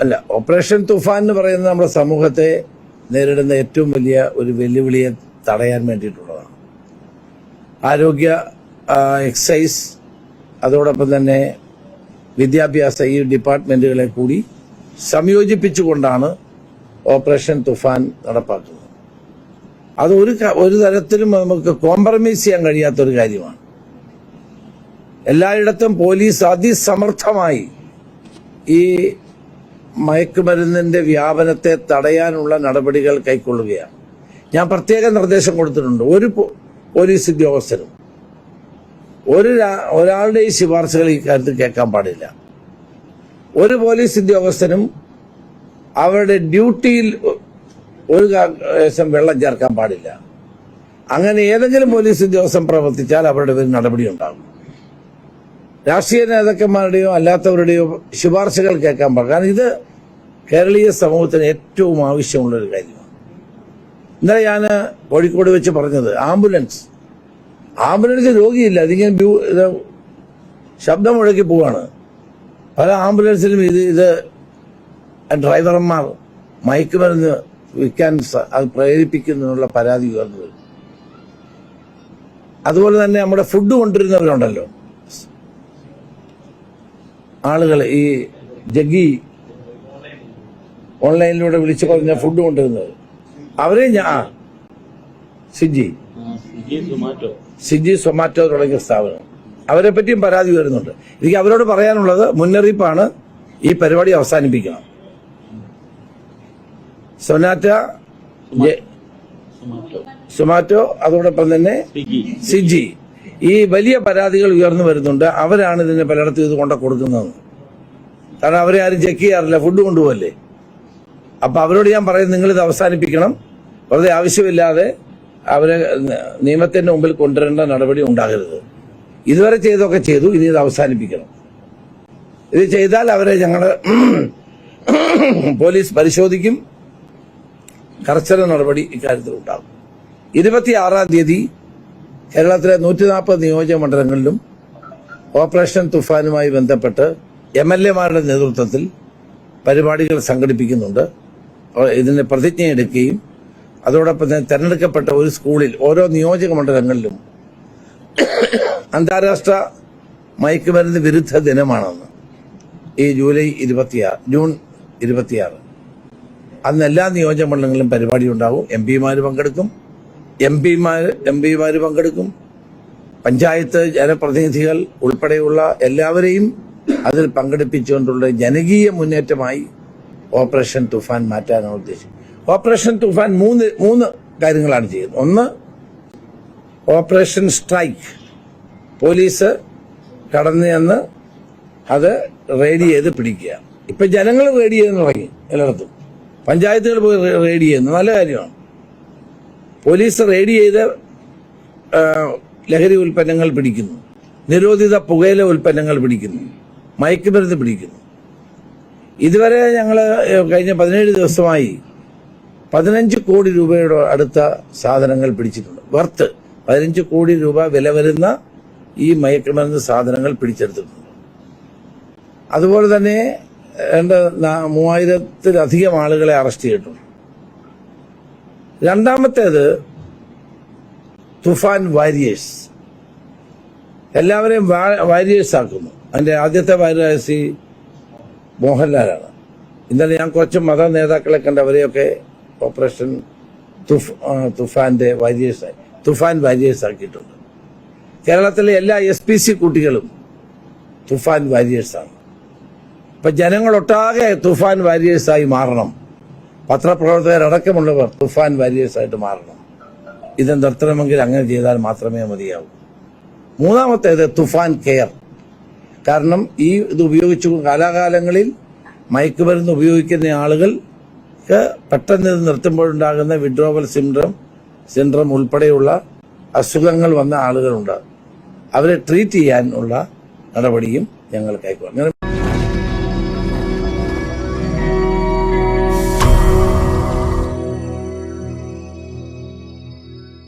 അല്ല, ഓപ്പറേഷൻ തുഫാൻ എന്ന് പറയുന്നത് നമ്മുടെ സമൂഹത്തെ നേരിടുന്ന ഏറ്റവും വലിയ ഒരു വെല്ലുവിളിയെ തടയാൻ വേണ്ടിയിട്ടുള്ളതാണ്. ആരോഗ്യ, എക്സൈസ്, അതോടൊപ്പം തന്നെ വിദ്യാഭ്യാസ ഈ ഡിപ്പാർട്ട്മെന്റുകളെ കൂടി സംയോജിപ്പിച്ചുകൊണ്ടാണ് ഓപ്പറേഷൻ തുഫാൻ നടപ്പാക്കുന്നത്. അത് ഒരു തരത്തിലും നമുക്ക് കോംപ്രമൈസ് ചെയ്യാൻ കഴിയാത്തൊരു കാര്യമാണ്. എല്ലായിടത്തും പോലീസ് അതിസമർത്ഥമായി ഈ മയക്കുമരുന്നിന്റെ വ്യാപനത്തെ തടയാനുള്ള നടപടികൾ കൈക്കൊള്ളുകയാണ്. ഞാൻ പ്രത്യേക നിർദ്ദേശം കൊടുത്തിട്ടുണ്ട്. ഒരു പോലീസ് ഉദ്യോഗസ്ഥനും ഒരാളുടെയും ശുപാർശകൾ ഈ കാര്യത്തിൽ കേൾക്കാൻ പാടില്ല. ഒരു പോലീസ് ഉദ്യോഗസ്ഥനും അവരുടെ ഡ്യൂട്ടിയിൽ ഒരു ശേഷം വെള്ളം ചേർക്കാൻ പാടില്ല. അങ്ങനെ ഏതെങ്കിലും പോലീസ് ഉദ്യോഗസ്ഥൻ പ്രവർത്തിച്ചാൽ അവരുടെ പേരിൽ നടപടി ഉണ്ടാകും. രാഷ്ട്രീയ നേതാക്കന്മാരുടെയോ അല്ലാത്തവരുടെയോ ശുപാർശകൾ കേൾക്കാൻ പാടില്ല. കാരണം ഇത് കേരളീയ സമൂഹത്തിന് ഏറ്റവും ആവശ്യമുള്ളൊരു കാര്യമാണ്. ഇന്നലെ ഞാൻ കോഴിക്കോട് വെച്ച് പറഞ്ഞത്, ആംബുലൻസ് രോഗിയില്ല, അതിങ്ങനെ ശബ്ദം മുഴക്കി പോവാണ്. പല ആംബുലൻസിലും ഇത് ഡ്രൈവർമാർ മയക്കുമരുന്ന് വിൽക്കാൻ അത് പ്രേരിപ്പിക്കുന്നതിനുള്ള പരാതി ഉയർന്നു വരും. അതുപോലെ തന്നെ നമ്മുടെ ഫുഡ് കൊണ്ടുവരുന്നവരുണ്ടല്ലോ, ആളുകൾ ഈ ജഗ്ഗി ഓൺലൈനിലൂടെ വിളിച്ചു പറഞ്ഞ ഫുഡ് കൊണ്ടുവരുന്നത്, അവരെ സ്വിഗ്ഗി സൊമാറ്റോ തുടങ്ങിയ സ്ഥാപനം, അവരെ പറ്റിയും പരാതി വരുന്നുണ്ട്. എനിക്ക് അവരോട് പറയാനുള്ളത് മുന്നറിയിപ്പാണ്, ഈ പരിപാടി അവസാനിപ്പിക്കണം. സൊമാറ്റോ അതോടൊപ്പം തന്നെ സ്വിഗ്ഗി, ഈ വലിയ പരാതികൾ ഉയർന്നു വരുന്നുണ്ട്. അവരാണ് ഇതിനെ പലയിടത്തും ഇത് കൊണ്ട കൊടുക്കുന്നത്. കാരണം അവരെ ആരും ചെക്ക് ചെയ്യാറില്ല, ഫുഡ് കൊണ്ടുപോകല്ലേ. അപ്പൊ അവരോട് ഞാൻ പറയുന്നത്, നിങ്ങളിത് അവസാനിപ്പിക്കണം. വെറുതെ ആവശ്യമില്ലാതെ അവരെ നിയമത്തിന്റെ മുമ്പിൽ കൊണ്ടുവരേണ്ട നടപടി ഉണ്ടാകരുത്. ഇതുവരെ ചെയ്തൊക്കെ ചെയ്തു, ഇനി ഇത് അവസാനിപ്പിക്കണം. ഇത് ചെയ്താൽ അവരെ ഞങ്ങള് പോലീസ് പരിശോധിക്കും, കർശന നടപടി ഇക്കാര്യത്തിൽ ഉണ്ടാകും. 26-ാം തീയതി കേരളത്തിലെ 140 നിയോജക മണ്ഡലങ്ങളിലും ഓപ്പറേഷൻ തുഫാനുമായി ബന്ധപ്പെട്ട് MLA-മാരുടെ നേതൃത്വത്തിൽ പരിപാടികൾ സംഘടിപ്പിക്കുന്നുണ്ട്. ഇതിന് പ്രതിജ്ഞയെടുക്കുകയും അതോടൊപ്പം തന്നെ തെരഞ്ഞെടുക്കപ്പെട്ട ഒരു സ്കൂളിൽ ഓരോ നിയോജക മണ്ഡലങ്ങളിലും അന്താരാഷ്ട്ര മയക്കുമരുന്ന് വിരുദ്ധ ദിനമാണെന്ന് ഈ ജൂൺ 26 അന്ന് എല്ലാ നിയോജക മണ്ഡലങ്ങളിലും പരിപാടി ഉണ്ടാവും. MP-മാര് പങ്കെടുക്കും, പഞ്ചായത്ത് ജനപ്രതിനിധികൾ ഉൾപ്പെടെയുള്ള എല്ലാവരെയും അതിൽ പങ്കെടുപ്പിച്ചുകൊണ്ടുള്ള ജനകീയ മുന്നേറ്റമായി ഓപ്പറേഷൻ തുഫാൻ മാറ്റാനാണ് ഉദ്ദേശിച്ചത്. ഓപ്പറേഷൻ തുഫാൻ മൂന്ന് കാര്യങ്ങളാണ് ചെയ്യുന്നത്. ഒന്ന്, ഓപ്പറേഷൻ സ്ട്രൈക്ക്, പോലീസ് കടന്നു ചെന്ന് അത് റെയ്ഡ് ചെയ്ത് പിടിക്കുക. ഇപ്പൊ ജനങ്ങൾ റെയ്ഡ് ചെയ്യുന്ന തുടങ്ങി, എല്ലായിടത്തും പഞ്ചായത്തുകൾ പോയി റെയ്ഡ് ചെയ്യുന്നു, നല്ല കാര്യമാണ്. പോലീസ് റെയ്ഡ് ചെയ്ത് ലഹരി ഉൽപ്പന്നങ്ങൾ പിടിക്കുന്നു, നിരോധിത പുകയില ഉൽപ്പന്നങ്ങൾ പിടിക്കുന്നു, മയക്കുമരുന്ന് പിടിക്കുന്നു. ഇതുവരെ ഞങ്ങൾ കഴിഞ്ഞ 17 ദിവസമായി 15 കോടി രൂപയുടെ അടുത്ത സാധനങ്ങൾ പിടിച്ചിട്ടുണ്ട്. വർത്ത് 15 കോടി രൂപ വില വരുന്ന ഈ മയക്കുമരുന്ന് സാധനങ്ങൾ പിടിച്ചെടുത്തിട്ടുണ്ട്. അതുപോലെ തന്നെ 3000-ത്തിലധികം ആളുകളെ അറസ്റ്റ് ചെയ്തിട്ടുണ്ട്. രണ്ടാമത്തേത് തുഫാൻ വാരിയേഴ്സ്, എല്ലാവരെയും വാരിയേഴ്സ് ആക്കുന്നു. അതിന്റെ ആദ്യത്തെ വാരിയേഴ്സ് മോഹൻലാലാണ്. ഇന്നലെ ഞാൻ കുറച്ച് മത നേതാക്കളെ കണ്ട് അവരെയൊക്കെ ഓപ്പറേഷൻ തുഫാൻ വാരിയേഴ്സ് ആക്കിയിട്ടുണ്ട്. കേരളത്തിലെ എല്ലാ SPC കുട്ടികളും തുഫാൻ വാരിയേഴ്സാണ്. ഇപ്പൊ ജനങ്ങളൊട്ടാകെ തുഫാൻ വാരിയേഴ്സായി മാറണം. പത്രപ്രവർത്തകരടക്കമുള്ളവർ തുഫാൻ വാരിയേഴ്സായിട്ട് മാറണം. ഇത് നിർത്തണമെങ്കിൽ അങ്ങനെ ചെയ്താൽ മാത്രമേ മതിയാവൂ. മൂന്നാമത്തേത് തുഫാൻ കെയർ. കാരണം ഇത് ഉപയോഗിച്ചു കാലാകാലങ്ങളിൽ മയക്കുമരുന്ന് ഉപയോഗിക്കുന്ന ആളുകൾക്ക് പെട്ടെന്ന് ഇത് നിർത്തുമ്പോഴുണ്ടാകുന്ന വിഡ്രോവൽ സിൻഡ്രം ഉൾപ്പെടെയുള്ള അസുഖങ്ങൾ വന്ന ആളുകളുണ്ട്. അവരെ ട്രീറ്റ് ചെയ്യാനുള്ള നടപടിയും ഞങ്ങൾ കൈക്കൊള്ളും.